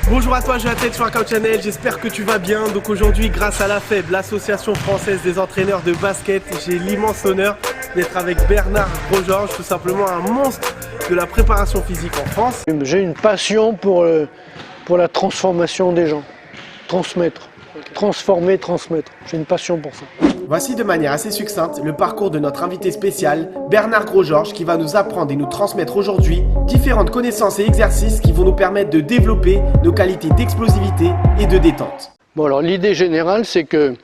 Bonjour à toi, je m'appelle sur Workout Channel, j'espère que tu vas bien. Donc aujourd'hui, grâce à la FEB, l'association française des entraîneurs de basket, j'ai l'immense honneur d'être avec Bernard Grosgeorges, tout simplement un monstre de la préparation physique en France. J'ai une passion pour la transformation des gens, transmettre, transformer, transmettre. J'ai une passion pour ça. Voici de manière assez succincte le parcours de notre invité spécial, Bernard Grosgeorges, qui va nous apprendre et nous transmettre aujourd'hui différentes connaissances et exercices qui vont nous permettre de développer nos qualités d'explosivité et de détente. Bon, alors l'idée générale, c'est que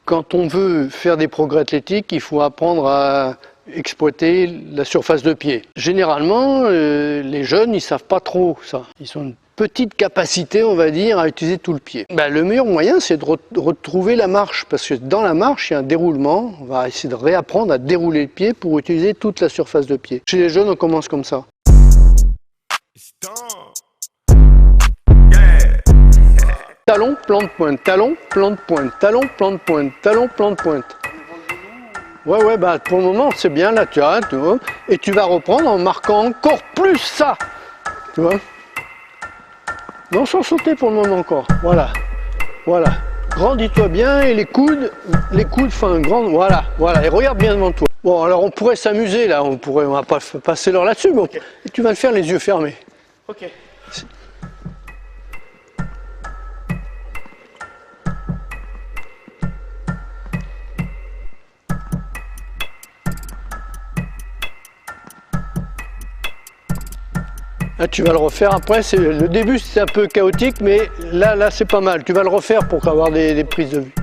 quand on veut faire des progrès athlétiques, il faut apprendre à exploiter la surface de pied. Généralement, les jeunes, ils savent pas trop ça. Ils ont une petite capacité, on va dire, à utiliser tout le pied. Le meilleur moyen, c'est de retrouver la marche, parce que dans la marche, il y a un déroulement. On va essayer de réapprendre à dérouler le pied pour utiliser toute la surface de pied. Chez les jeunes, on commence comme ça. Talon, plan de pointe, talon, plan de pointe, talon, plan de pointe, talon, plan de pointe. Ouais, pour le moment, c'est bien, là, tu vois. Et tu vas reprendre en marquant encore plus ça. Tu vois. Non, sans sauter pour le moment encore. Voilà. Grandis-toi bien et les coudes, enfin, voilà. Et regarde bien devant toi. Bon, alors on pourrait s'amuser, là. On va pas passer l'heure là-dessus, mais okay. Et tu vas le faire les yeux fermés. Ok. Là, tu vas le refaire après, le début c'est un peu chaotique, mais là c'est pas mal. Tu vas le refaire pour avoir des prises de vue.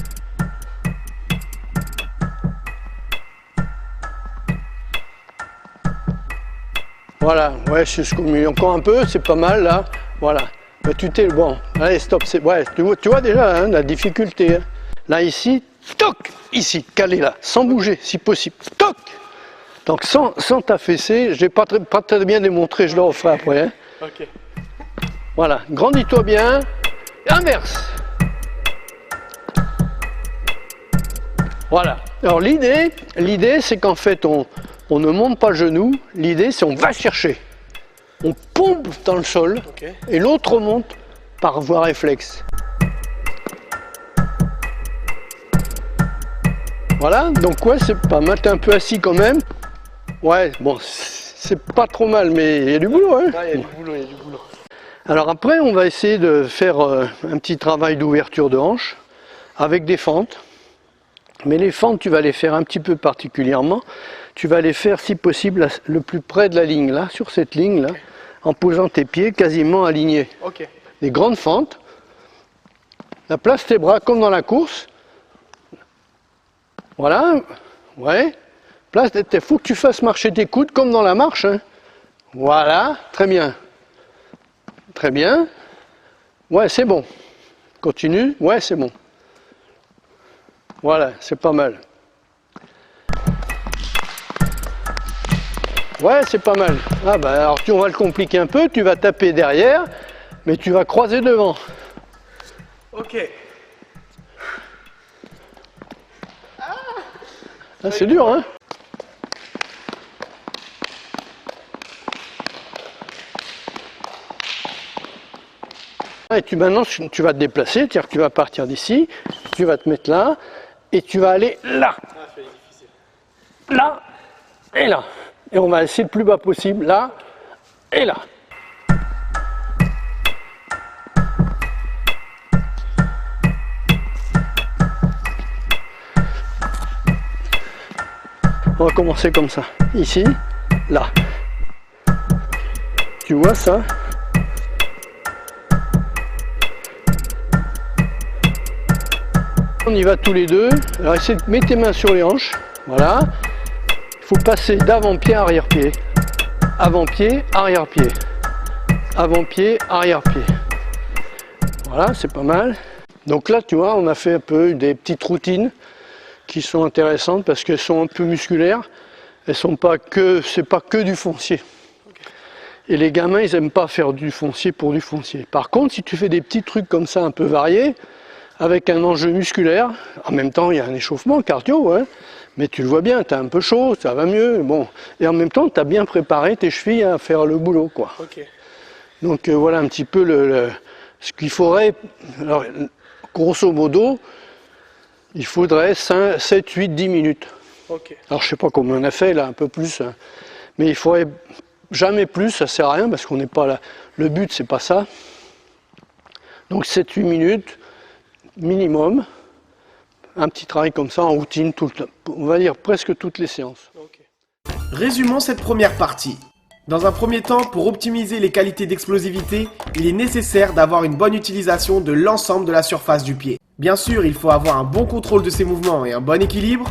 Voilà, ouais, je suis encore un peu, c'est pas mal là. Voilà, bon, allez stop, ouais, tu vois déjà hein, la difficulté. Hein. Là ici, toc, ici, calé là, sans bouger si possible, toc. Donc sans t'affaisser, je n'ai pas très bien démontré, je le referai après. Hein. Ok. Voilà, grandis-toi bien, inverse. Voilà. Alors l'idée c'est qu'en fait on ne monte pas le genou, l'idée c'est on va chercher. On pompe dans le sol okay. Et l'autre remonte par voie réflexe. Voilà, donc ouais c'est pas mal, t'es un peu assis quand même. Ouais, bon, c'est pas trop mal, mais il y a du boulot, hein. Ouais, il y a du boulot. Alors après, on va essayer de faire un petit travail d'ouverture de hanche avec des fentes. Mais les fentes, tu vas les faire un petit peu particulièrement. Tu vas les faire, si possible, le plus près de la ligne, là, sur cette ligne-là, okay. En posant tes pieds quasiment alignés. Okay. Des grandes fentes. La place tes bras comme dans la course. Voilà, ouais. Il faut que tu fasses marcher tes coudes comme dans la marche. Hein. Voilà, très bien. Très bien. Ouais, c'est bon. Continue. Ouais, c'est bon. Voilà, c'est pas mal. Ouais, c'est pas mal. Ah alors on va le compliquer un peu. Tu vas taper derrière, mais tu vas croiser devant. Ok. Ah, c'est dur, hein. Et maintenant, tu vas te déplacer, c'est-à-dire que tu vas partir d'ici, tu vas te mettre là, et tu vas aller là. Là, et là. Et on va essayer le plus bas possible, là, et là. On va commencer comme ça. Ici, là. Tu vois ça ? On y va tous les deux. Alors essaie de mettre tes mains sur les hanches. Voilà. Il faut passer d'avant-pied à arrière-pied. Avant-pied, arrière-pied. Avant-pied, arrière-pied. Voilà, c'est pas mal. Donc là, tu vois, on a fait un peu des petites routines qui sont intéressantes parce qu'elles sont un peu musculaires. Elles sont pas que, c'est pas que du foncier. Et les gamins, ils aiment pas faire du foncier pour du foncier. Par contre, si tu fais des petits trucs comme ça un peu variés, avec un enjeu musculaire, en même temps il y a un échauffement cardio, hein, mais tu le vois bien, tu as un peu chaud, ça va mieux, bon. Et en même temps, tu as bien préparé tes chevilles à faire le boulot, quoi. Okay. Donc voilà un petit peu Ce qu'il faudrait, alors, grosso modo, il faudrait 5, 7, 8, 10 minutes. Ok. Alors je sais pas combien on a fait là, un peu plus, hein. Mais il faudrait jamais plus, ça sert à rien parce qu'on n'est pas là. Le but c'est pas ça. Donc 7-8 minutes minimum, un petit travail comme ça en routine, on va dire presque toutes les séances. Okay. Résumons cette première partie. Dans un premier temps, pour optimiser les qualités d'explosivité, il est nécessaire d'avoir une bonne utilisation de l'ensemble de la surface du pied. Bien sûr, il faut avoir un bon contrôle de ses mouvements et un bon équilibre.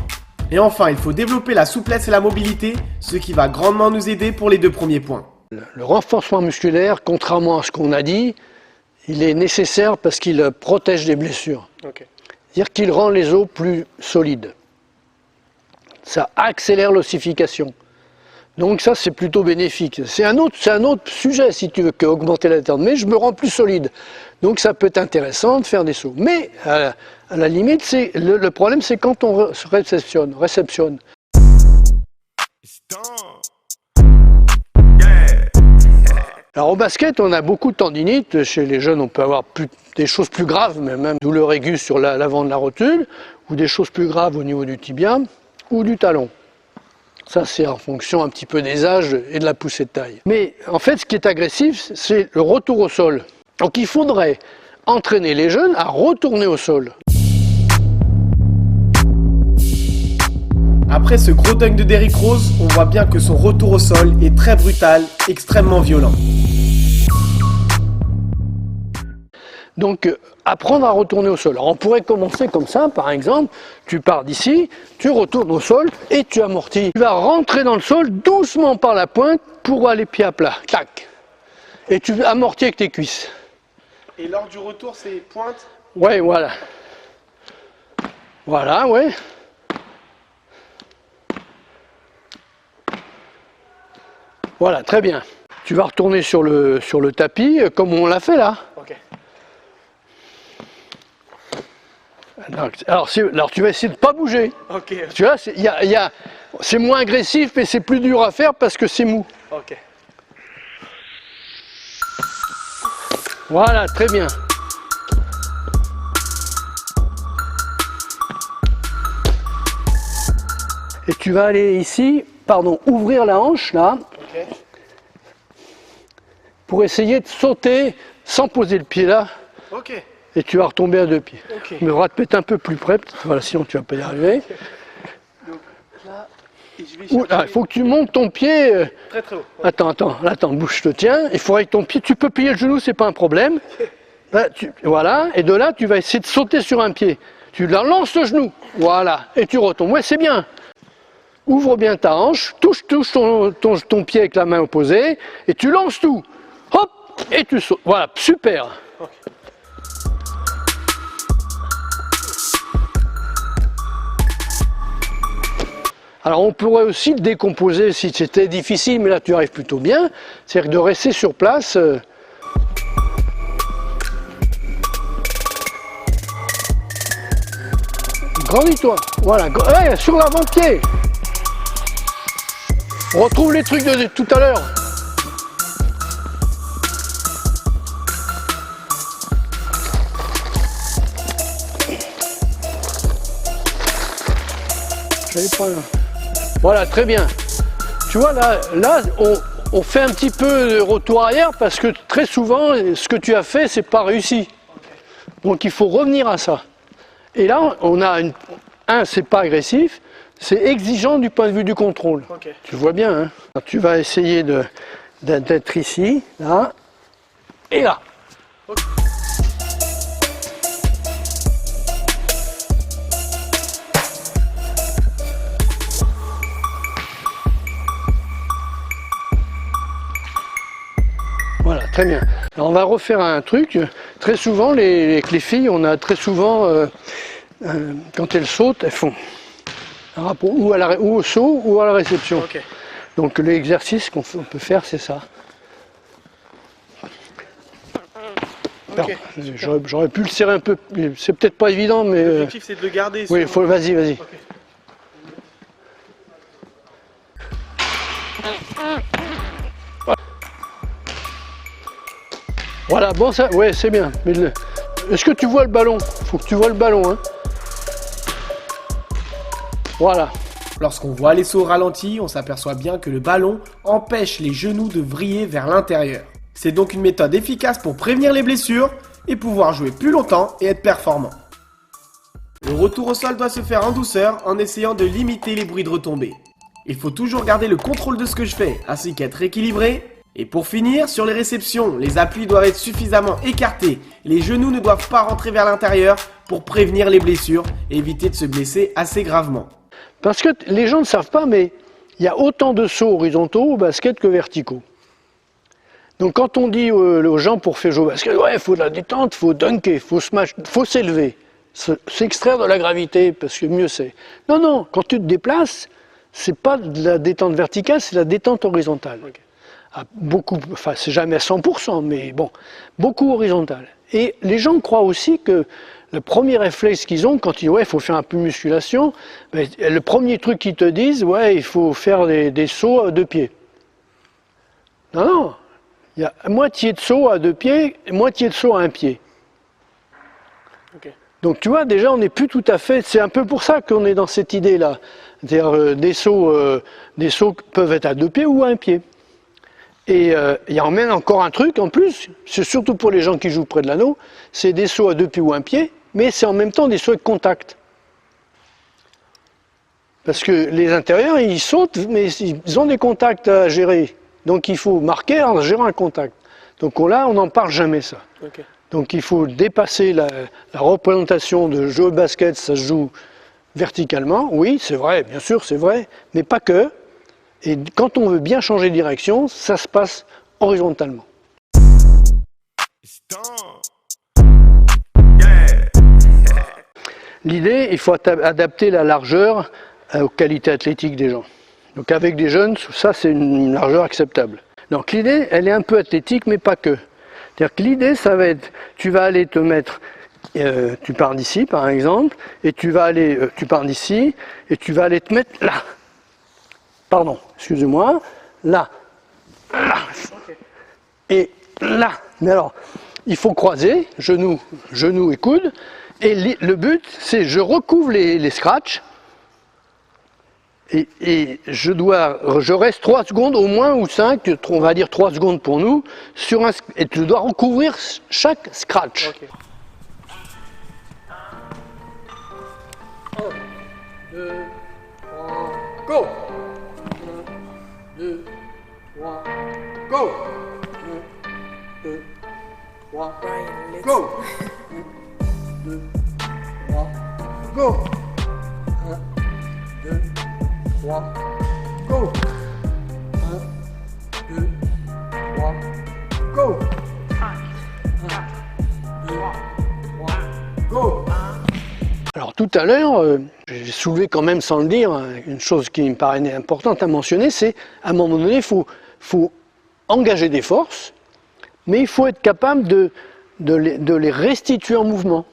Et enfin, il faut développer la souplesse et la mobilité, ce qui va grandement nous aider pour les deux premiers points. Le renforcement musculaire, contrairement à ce qu'on a dit, il est nécessaire parce qu'il protège des blessures. Okay. C'est-à-dire qu'il rend les os plus solides. Ça accélère l'ossification. Donc ça, c'est plutôt bénéfique. C'est un autre sujet, si tu veux, qu'augmenter la détente. Mais je me rends plus solide. Donc ça peut être intéressant de faire des sauts. Mais à la limite, le problème, c'est quand on réceptionne. Alors au basket, on a beaucoup de tendinite. Chez les jeunes, on peut avoir des choses plus graves, même douleur aiguë sur l'avant de la rotule, ou des choses plus graves au niveau du tibia ou du talon. Ça, c'est en fonction un petit peu des âges et de la poussée de taille. Mais en fait, ce qui est agressif, c'est le retour au sol. Donc il faudrait entraîner les jeunes à retourner au sol. Après ce gros dunk de Derrick Rose, on voit bien que son retour au sol est très brutal, extrêmement violent. Donc apprendre à retourner au sol. Alors, on pourrait commencer comme ça, par exemple, tu pars d'ici, tu retournes au sol et tu amortis. Tu vas rentrer dans le sol doucement par la pointe pour aller pied à plat. Clac. Et tu amortis avec tes cuisses. Et lors du retour, c'est pointe? Ouais, voilà. Voilà, ouais. Voilà, très bien. Tu vas retourner sur le tapis, comme on l'a fait là. Okay. Alors tu vas essayer de ne pas bouger. Okay. Tu vois, c'est moins agressif, mais c'est plus dur à faire parce que c'est mou. Okay. Voilà, très bien. Et tu vas aller ici, ouvrir la hanche là, okay, pour essayer de sauter sans poser le pied là. Okay. Et tu vas retomber à deux pieds. Okay. Mais on va te mettre un peu plus près, voilà, sinon tu vas pas y arriver. Okay. Donc là, et je vais chercher... Il faut que tu montes ton pied. Très très haut. Okay. Attends, bouge, je te tiens. Il faudrait que ton pied, tu peux plier le genou, c'est pas un problème. Okay. Là, voilà, et de là, tu vas essayer de sauter sur un pied. Tu lances le genou, voilà, et tu retombes. Ouais, c'est bien. Ouvre bien ta hanche, touche ton pied avec la main opposée, et tu lances tout. Hop, et tu sautes. Voilà, super. Okay. Alors on pourrait aussi le décomposer si c'était difficile, mais là tu arrives plutôt bien, c'est-à-dire de rester sur place. Grandis-toi, voilà, ouais, sur l'avant-pied. On retrouve les trucs de tout à l'heure. J'avais pas là. Voilà, très bien. Tu vois, là on fait un petit peu de retour arrière parce que très souvent, ce que tu as fait, c'est pas réussi. Donc il faut revenir à ça. Et là, on a c'est pas agressif, c'est exigeant du point de vue du contrôle. Okay. Tu vois bien, hein. Alors, tu vas essayer d'être ici, là, et là. Okay. Voilà, très bien. Alors on va refaire un truc. Très souvent, avec les filles, on a très souvent, quand elles sautent, elles font un rapport ou au saut ou à la réception. Okay. Donc l'exercice qu'on peut faire, c'est ça. Okay, j'aurais pu le serrer un peu, c'est peut-être pas évident, mais... L'objectif, c'est de le garder. Oui, vas-y. Okay. Voilà, bon ça, ouais c'est bien. Est-ce que tu vois le ballon? Faut que tu vois le ballon, hein. Voilà. Lorsqu'on voit les sauts au ralenti, on s'aperçoit bien que le ballon empêche les genoux de vriller vers l'intérieur. C'est donc une méthode efficace pour prévenir les blessures et pouvoir jouer plus longtemps et être performant. Le retour au sol doit se faire en douceur en essayant de limiter les bruits de retombées. Il faut toujours garder le contrôle de ce que je fais, ainsi qu'être équilibré. Et pour finir, sur les réceptions, les appuis doivent être suffisamment écartés. Les genoux ne doivent pas rentrer vers l'intérieur pour prévenir les blessures et éviter de se blesser assez gravement. Parce que les gens ne savent pas, mais il y a autant de sauts horizontaux au basket que verticaux. Donc quand on dit aux gens pour faire jouer au basket, ouais, il faut de la détente, il faut dunker, il faut smash, il faut s'élever, s'extraire de la gravité, parce que mieux c'est. Non, non, quand tu te déplaces, c'est pas de la détente verticale, c'est la détente horizontale. Okay. Beaucoup, enfin c'est jamais à 100%, mais bon, beaucoup horizontale. Et les gens croient aussi que le premier réflexe qu'ils ont quand ils disent ouais, il faut faire un peu de musculation, ben, le premier truc qu'ils te disent, ouais, il faut faire des sauts à 2 pieds. Non, non, il y a moitié de saut à 2 pieds, moitié de saut à 1 pied. Okay. Donc tu vois, déjà on n'est plus tout à fait, c'est un peu pour ça qu'on est dans cette idée-là. C'est-à-dire des sauts peuvent être à 2 pieds ou à 1 pied. Et il y a même encore un truc en plus, c'est surtout pour les gens qui jouent près de l'anneau, c'est des sauts à 2 pieds ou 1 pied, mais c'est en même temps des sauts avec contact. Parce que les intérieurs, ils sautent, mais ils ont des contacts à gérer. Donc il faut marquer en gérant un contact. Donc là, on n'en parle jamais ça. Okay. Donc il faut dépasser la représentation de jouer au basket, ça se joue verticalement. Oui, c'est vrai, bien sûr, c'est vrai, mais pas que. Et quand on veut bien changer de direction, ça se passe horizontalement. L'idée, il faut adapter la largeur aux qualités athlétiques des gens. Donc avec des jeunes, ça c'est une largeur acceptable. Donc l'idée, elle est un peu athlétique, mais pas que. C'est-à-dire que l'idée, ça va être, tu vas aller te mettre, tu pars d'ici par exemple, et tu vas aller, tu pars d'ici, et tu vas aller te mettre là. Pardon, excusez-moi, là, là, et là. Mais alors, il faut croiser, genoux et coudes, et le but, c'est je recouvre les scratchs, et je reste 3 secondes au moins, ou 5, on va dire 3 secondes pour nous, et tu dois recouvrir chaque scratch. Okay. 1, 2, 3, go! 2, 3, go! 1, 2, 3, go! 1, 2, 3, go! 1, 2, 3, go! 1, 2, 3, go! 1, 2, 3, go! Alors tout à l'heure, j'ai soulevé quand même sans le dire, une chose qui me paraît importante à mentionner, c'est à un moment donné, il faut engager des forces, mais il faut être capable de les restituer en mouvement.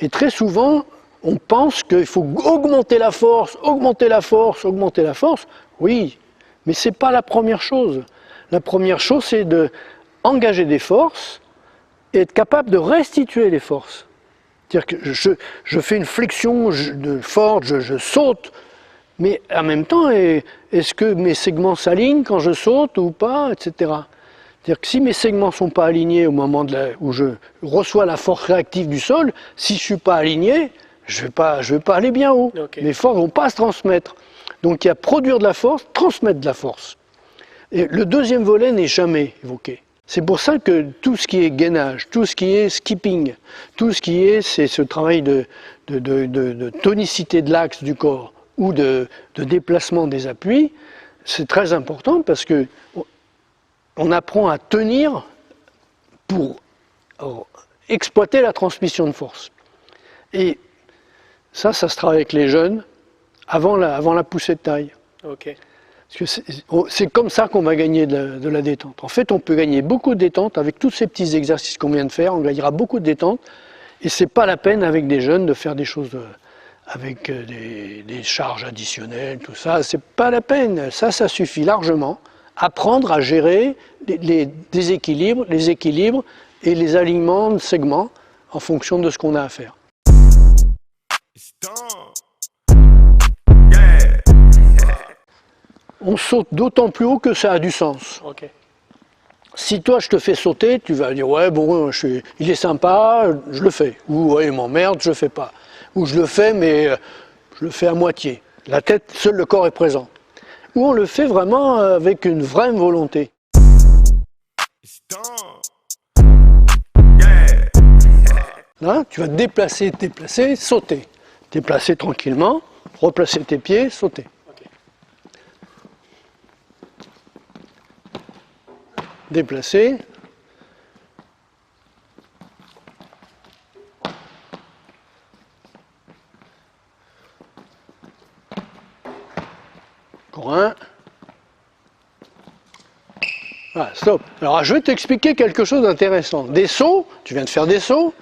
Et très souvent, on pense qu'il faut augmenter la force, augmenter la force, augmenter la force. Oui, mais ce n'est pas la première chose. La première chose, c'est d'engager des forces et être capable de restituer les forces. C'est-à-dire que je fais une flexion forte, je saute, mais en même temps, est-ce que mes segments s'alignent quand je saute ou pas, etc. C'est-à-dire que si mes segments ne sont pas alignés au moment où je reçois la force réactive du sol, si je ne suis pas aligné, je ne vais pas aller bien haut. Okay. Mes forces ne vont pas se transmettre. Donc il y a produire de la force, transmettre de la force. Et le deuxième volet n'est jamais évoqué. C'est pour ça que tout ce qui est gainage, tout ce qui est skipping, tout ce qui est, c'est ce travail de tonicité de l'axe du corps ou de déplacement des appuis, c'est très important parce que on apprend à tenir pour exploiter la transmission de force. Et ça se travaille avec les jeunes avant la poussée de taille. Okay. Parce que c'est comme ça qu'on va gagner de la détente. En fait, on peut gagner beaucoup de détente avec tous ces petits exercices qu'on vient de faire. On gagnera beaucoup de détente. Et c'est pas la peine avec des jeunes de faire des choses avec des charges additionnelles, tout ça. C'est pas la peine. Ça suffit largement. Apprendre à gérer les déséquilibres, les équilibres et les alignements de segments en fonction de ce qu'on a à faire. On saute d'autant plus haut que ça a du sens. Ok. Si toi je te fais sauter, tu vas dire ouais bon, il est sympa, je le fais. Ou ouais il m'emmerde, je le fais pas. Ou je le fais mais je le fais à moitié. La tête, seul le corps est présent. Ou on le fait vraiment avec une vraie volonté. Là, tu vas te déplacer, sauter. Déplacer tranquillement, replacer tes pieds, sauter. Déplacer. Encore un. Voilà, stop. Alors je vais t'expliquer quelque chose d'intéressant. Des sauts, tu viens de faire des sauts,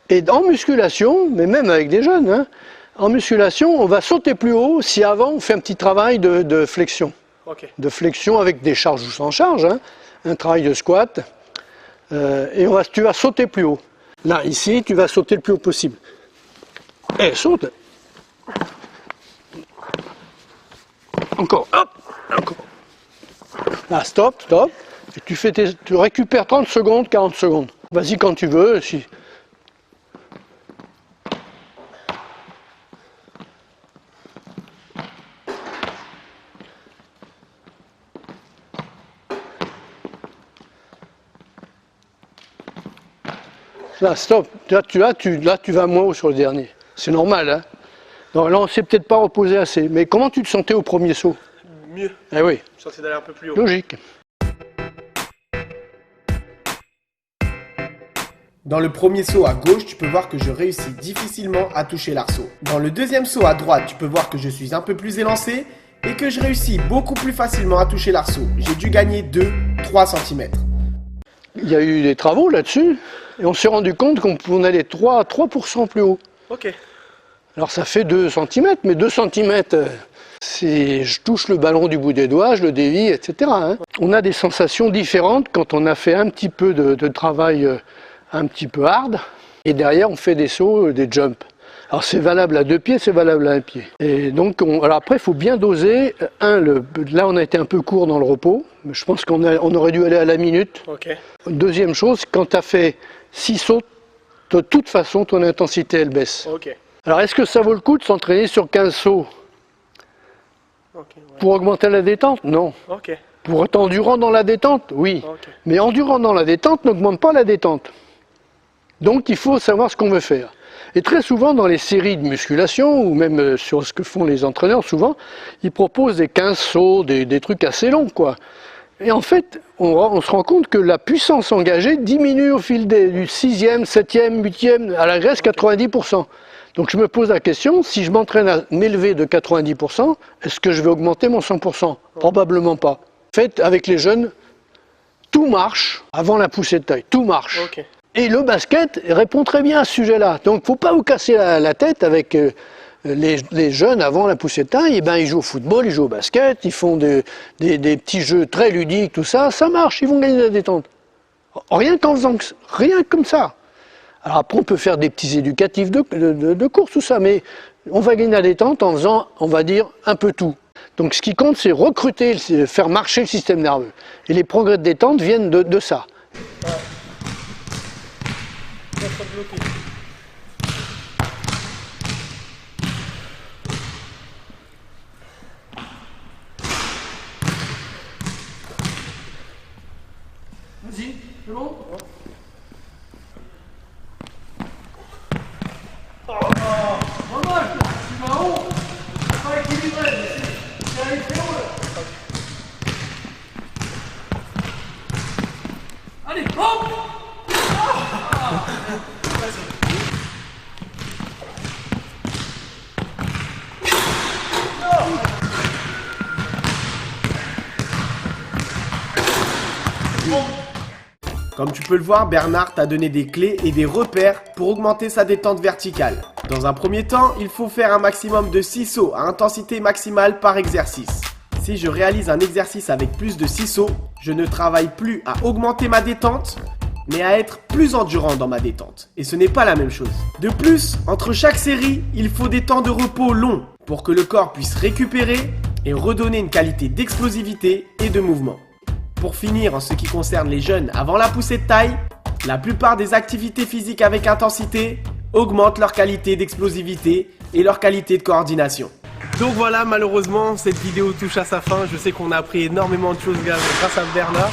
et en musculation, mais même avec des jeunes, hein, en musculation, on va sauter plus haut si avant on fait un petit travail de flexion. Okay. De flexion avec des charges ou sans charge, hein, un travail de squat, et tu vas sauter plus haut. Là, ici, tu vas sauter le plus haut possible. Et saute. Encore, hop, encore. Là, stop. Et tu récupères 30 secondes, 40 secondes. Vas-y quand tu veux. Si. Là, stop. Là, tu vas moins haut sur le dernier. C'est normal, hein. Non, là, on ne s'est peut-être pas reposé assez. Mais comment tu te sentais au premier saut? Mieux. Eh oui. Je sentais d'aller un peu plus haut. Logique. Dans le premier saut à gauche, tu peux voir que je réussis difficilement à toucher l'arceau. Dans le deuxième saut à droite, tu peux voir que je suis un peu plus élancé et que je réussis beaucoup plus facilement à toucher l'arceau. J'ai dû gagner 2-3 cm. Il y a eu des travaux là-dessus et on s'est rendu compte qu'on allait 3% plus haut. Ok. Alors ça fait 2 cm, mais 2 cm, je touche le ballon du bout des doigts, je le dévie, etc. Hein. On a des sensations différentes quand on a fait un petit peu de travail un petit peu hard, et derrière on fait des sauts, des jumps. Alors c'est valable à 2 pieds, c'est valable à 1 pied. Et donc, alors après il faut bien doser. Là on a été un peu court dans le repos, je pense qu'on aurait dû aller à la minute. Okay. Deuxième chose, quand tu as fait 6 sauts, de toute façon ton intensité elle baisse. Okay. Alors est-ce que ça vaut le coup de s'entraîner sur 15 sauts pour augmenter la détente? Non. Okay. Pour être endurant dans la détente? Oui. Okay. Mais endurant dans la détente n'augmente pas la détente. Donc il faut savoir ce qu'on veut faire. Et très souvent dans les séries de musculation, ou même sur ce que font les entraîneurs souvent, ils proposent des 15 sauts, des trucs assez longs, quoi. Et en fait, on se rend compte que la puissance engagée diminue au fil du 6e, 7e, 8e, à la graisse 90%. Donc je me pose la question, si je m'entraîne à m'élever de 90%, est-ce que je vais augmenter mon 100%? Probablement pas. En fait, avec les jeunes, tout marche avant la poussée de taille, tout marche. Okay. Et le basket répond très bien à ce sujet-là. Donc il ne faut pas vous casser la tête avec les jeunes avant la poussée de taille. Eh ben, ils jouent au football, ils jouent au basket, ils font des petits jeux très ludiques, tout ça, ça marche, ils vont gagner la détente. Rien qu'en faisant, rien comme ça. Alors après, on peut faire des petits éducatifs de course, tout ça, mais on va gagner la détente en faisant, on va dire, un peu tout. Donc ce qui compte, c'est recruter, faire marcher le système nerveux. Et les progrès de détente viennent de ça. Vas-y, c'est bon? Dommage, tu vas haut, c'est pas équilibré, c'est allé très haut là. Allez, hop! Comme tu peux le voir, Bernard t'a donné des clés et des repères pour augmenter sa détente verticale. Dans un premier temps, il faut faire un maximum de 6 sauts à intensité maximale par exercice. Si je réalise un exercice avec plus de 6 sauts, je ne travaille plus à augmenter ma détente, mais à être plus endurant dans ma détente. Et ce n'est pas la même chose. De plus, entre chaque série, il faut des temps de repos longs pour que le corps puisse récupérer et redonner une qualité d'explosivité et de mouvement. Pour finir, en ce qui concerne les jeunes avant la poussée de taille, la plupart des activités physiques avec intensité augmentent leur qualité d'explosivité et leur qualité de coordination. Donc voilà, malheureusement, cette vidéo touche à sa fin. Je sais qu'on a appris énormément de choses grâce à Bernard.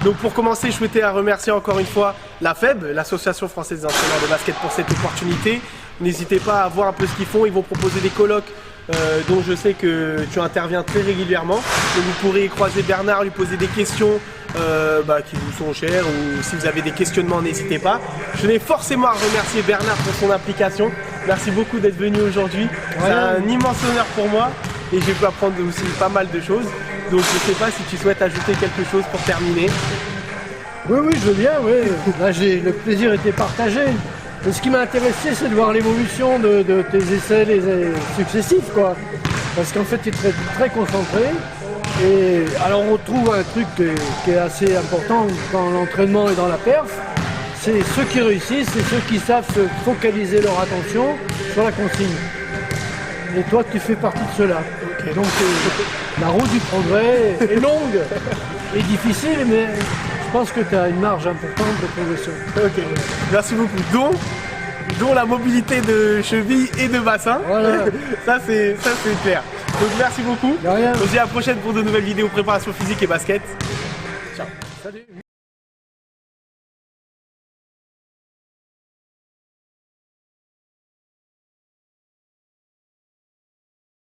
Donc pour commencer, je souhaitais remercier encore une fois la FEB, l'Association Française des Entraîneurs de Basket, pour cette opportunité. N'hésitez pas à voir un peu ce qu'ils font. Ils vont proposer des colloques dont je sais que tu interviens très régulièrement. Donc vous pourrez croiser Bernard, lui poser des questions qui vous sont chères, ou si vous avez des questionnements, n'hésitez pas. Je tenais forcément à remercier Bernard pour son implication. Merci beaucoup d'être venu aujourd'hui. C'est un immense honneur pour moi et j'ai pu apprendre aussi pas mal de choses. Donc je ne sais pas si tu souhaites ajouter quelque chose pour terminer. Oui, je veux bien, oui. Là, le plaisir était partagé. Et ce qui m'a intéressé, c'est de voir l'évolution de tes essais successifs, quoi. Parce qu'en fait, tu es très, très concentré. Et alors, on retrouve un truc qui est assez important dans l'entraînement et dans la perf. C'est ceux qui réussissent, c'est ceux qui savent se focaliser leur attention sur la consigne. Et toi, tu fais partie de ceux-là. Okay. Donc, la route du progrès est longue et difficile, mais je pense que tu as une marge importante de progression. Ok, merci beaucoup. Dont la mobilité de cheville et de bassin. Voilà. ça c'est clair. Donc merci beaucoup. De rien. On se dit à la prochaine pour de nouvelles vidéos préparation physique et basket. Ciao. Salut.